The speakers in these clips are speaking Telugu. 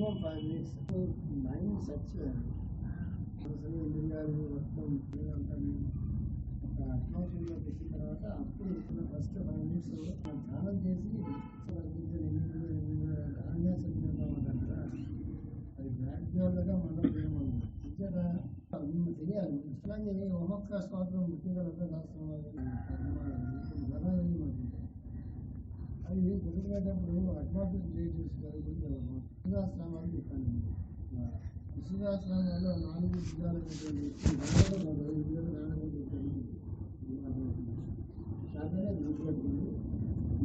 మినిమం 5 minutes మైండ్ సెట్ చేయాలి. అసలు ఇంద్రియాలు మొత్తం ఒక అట్మాస్ఫియర్లో పెట్టిన తర్వాత అప్పుడు ఫస్ట్ 5 minutes ధ్యానం చేసి అది గ్రాడ్యువల్గా మనం తెలియాలి. ఇట్లాగే ఒక్కొక్క స్తోత్రం ముఖ్యంగా అది చదువుకునేటప్పుడు అట్మాస్ఫియర్ క్రియేట్ చేసుకోవాలి. విశ్వాసనామాలు చెప్పండి. విశ్వాసనామాల్లో 4 విధాలు గుర్తుపెట్టుకుంది.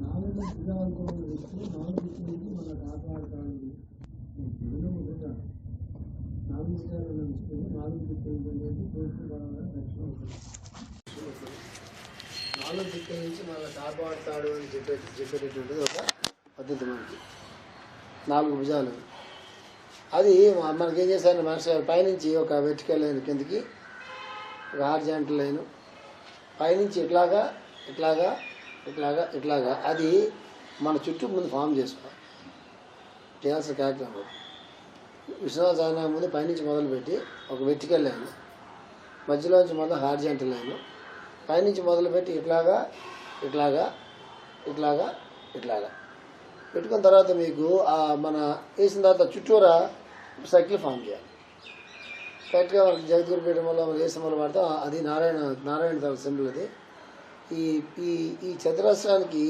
4 విధాలతో వస్తూ 4 నుంచి మన కాపాడుతాడు. మొదట 4 విధాలను తీసుకొని 4 దిక్కులు తూర్పు పడవ దక్షిణ 4 దిక్కుల నుంచి మన కాపాడుతాడు అని చెప్పేటటువంటిది ఒక పద్ధతి. మనకి 4 భుజాలు. అది మనకేం చేశారు మాస్టర్ గారు, పైనుంచి ఒక వెర్టికల్ లైన్ కిందకి, ఒక హారిజాంటల్ లైన్ పైనుంచి ఇట్లాగా ఇట్లాగా ఇట్లాగా ఇట్లాగా అది మన చుట్టూ ముందు ఫామ్ చేసుకోవాలి. చేయాల్సిన కార్యక్రమం విశ్వనాథ సహనామం ముందు పైనుంచి మొదలుపెట్టి ఒక వెర్టికల్ లైన్, మధ్యలోంచి మొదలు హారిజాంటల్ లైన్, పైనుంచి మొదలుపెట్టి ఇట్లాగా ఇట్లాగా ఇట్లాగా ఇట్లాగా పెట్టుకున్న తర్వాత మీకు మన వేసిన తర్వాత చుట్టూరా సైకిల్ ఫామ్ చేయాలి. కరెక్ట్గా మనకి జగద్గురు పీఠం వల్ల మనం ఏ సింబల్ వాడతాం అది నారాయణ తాల సింబల్. అది ఈ చతురస్రానికి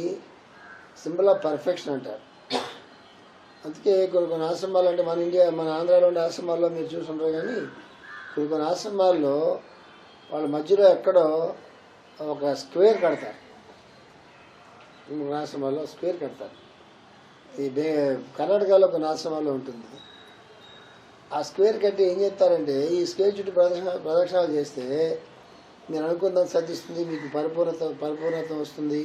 సింబల్ ఆఫ్ పర్ఫెక్షన్ అంటారు. అందుకే కొన్ని ఆశ్రమాలు అంటే మన ఆంధ్రాలో ఉండే ఆశ్రమాల్లో మీరు చూసుంటారు. కానీ కొన్ని ఆశ్రమాల్లో వాళ్ళ మధ్యలో ఎక్కడో ఒక స్క్వేర్ కడతారు. ఆశ్రమాల్లో స్క్వేర్ కడతారు. ఈ కర్ణాటకలో కొన్ని ఆశ్రమాల్లో ఉంటుంది. ఆ స్క్వేర్ కట్టి ఏం చేస్తారంటే ఈ స్క్వేర్ చుట్టూ ప్రదక్షిణాలు చేస్తే మీరు అనుకున్నది సిద్ధిస్తుంది, మీకు పరిపూర్ణత వస్తుంది,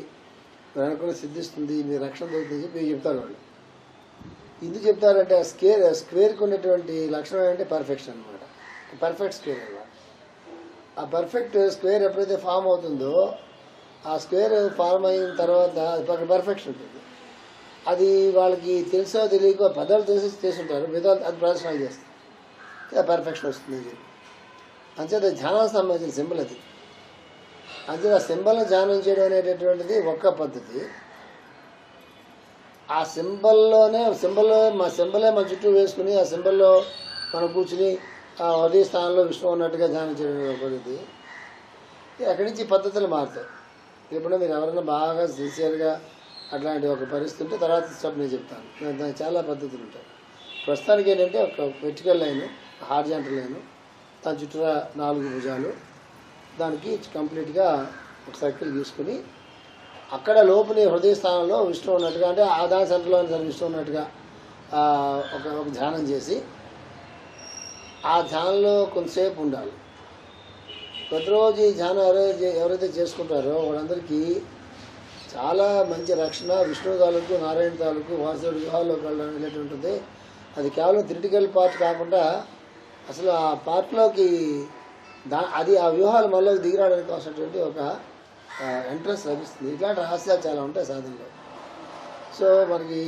మీరు అనుకున్నది సిద్ధిస్తుంది, మీరు రక్షణ దొరుకుతుంది చెప్పి చెప్తారు వాళ్ళు. ఎందుకు చెప్తారంటే ఆ స్క్వేర్కి ఉన్నటువంటి లక్షణం ఏంటంటే పర్ఫెక్షన్ అనమాట. పర్ఫెక్ట్ స్క్వేర్ అనమాట. ఆ పర్ఫెక్ట్ స్క్వేర్ ఎప్పుడైతే ఫామ్ అవుతుందో ఆ స్క్వేర్ ఫామ్ అయిన తర్వాత అది పర్ఫెక్షన్ ఉంటుంది. అది వాళ్ళకి తెలుసో తెలియకో పదాలు చేస్తుంటారు, విధాలు అది ప్రదర్శనలు చేస్తారు. పర్ఫెక్షన్ వస్తుంది. అంచేత ధ్యానానికి సంబంధించిన సింబల్ అది. అంచేత ఆ సింబల్ని ధ్యానం చేయడం అనేటటువంటిది ఒక్క పద్ధతి. ఆ సింబల్లో మా చుట్టూ వేసుకుని ఆ సింబల్లో మనం కూర్చుని ఆ హృదయ స్థానంలో విష్ణు ఉన్నట్టుగా ధ్యానం చేయడం పద్ధతి. అక్కడి నుంచి పద్ధతులు మారుతాయి. ఇప్పుడు మీరు ఎవరైనా బాగా సిన్సియర్గా అట్లాంటి ఒక పరిస్థితి ఉంటే తర్వాత స్టెప్ నేను చెప్తాను. దానికి చాలా పద్ధతులు ఉంటాయి. ప్రస్తుతానికి ఏంటంటే ఒక వెర్టికల్ లైను, హారిజాంటల్ లైను, దాని చుట్టూరా 4 భుజాలు, దానికి కంప్లీట్గా ఒక సర్కిల్ తీసుకుని అక్కడ లోపలి హృదయ స్థానంలో విష్ణు ఉన్నట్టుగా అంటే ఆధార సెంటర్లో విష్ణు ఉన్నట్టుగా ఒక ధ్యానం చేసి ఆ ధ్యానంలో కొంతసేపు ఉండాలి. ప్రతిరోజు ఈ ధ్యానం ఎవరైతే చేసుకుంటారో వాళ్ళందరికీ చాలా మంచి రక్షణ. విష్ణు తాలూకు నారాయణ తాలూకు వాసుదేవుడి వివాహాల్లోకి వెళ్ళడం వెళ్ళేటి ఉంటుంది. అది కేవలం థిరిటికల్ పార్ట్ కాకుండా అసలు ఆ పార్ట్లోకి అది ఆ వ్యూహాలు మనలోకి దిగిరావడానికి కావాల్సినటువంటి ఒక ఎంట్రెన్స్ లభిస్తుంది. ఇట్లాంటి రహస్యాలు చాలా ఉంటాయి సాధనలో. సో మనకి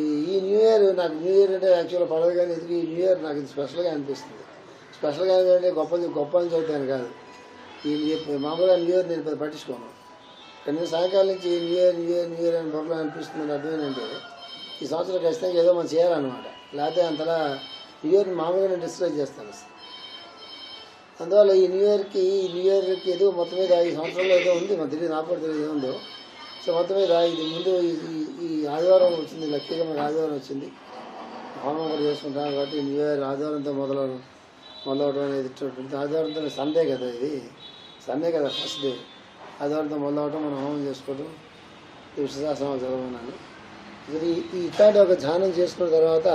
ఈ న్యూ ఇయర్, నాకు న్యూ ఇయర్ అంటే యాక్చువల్గా పడదు, కానీ ఎందుకు ఈ న్యూ ఇయర్ నాకు ఇది స్పెషల్గా అనిపిస్తుంది. స్పెషల్గా ఏంటంటే గొప్ప అని చదువుతాను కాదు. మామూలుగా న్యూ ఇయర్ నేను పట్టించుకోను. కానీ సాయంకాలం నుంచి న్యూ ఇయర్ అని బొమ్మలు అనిపిస్తుంది. అర్థం ఏంటంటే ఈ సంవత్సరం ఖచ్చితంగా ఏదో మనం చేయాలన్నమాట. లేకపోతే అంతలా న్యూ ఇయర్ని మామూలుగా నేను డిస్కరేజ్ చేస్తాను అసలు. అందువల్ల ఈ న్యూ ఇయర్కి ఏదో మొత్తం మీద ఈ సంవత్సరంలో ఏదో ఉంది, మన తెలియదు, నాకు కూడా తెలియదు ఏముందో. సో మొత్తం మీద ఇది ముందు ఈ ఆదివారం వచ్చింది, లక్కీగా మనకు ఆదివారం వచ్చింది. హోమం కూడా చేసుకుంటాం కాబట్టి న్యూ ఇయర్ ఆదివారంతో మొదలవడం అనేది ఇటువంటి ఆదివారంతో సండే కదా, ఇది సండే కదా ఫస్ట్ డే. ఆదివారంతో మొదలవటం, మనం హోమం చేసుకోవడం, విశ్వసనామాలు చదవమన్నాను. ఇది ఇట్లాంటి ఒక ధ్యానం చేసుకున్న తర్వాత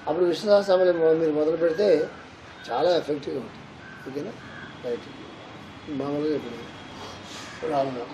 అప్పుడు విశ్వసనామాలు మీరు మొదలు పెడితే చాలా ఎఫెక్టివ్గా ఉంటుంది. ఓకేనా? రైట్. మామూలుగా ఇప్పుడు రావాలి.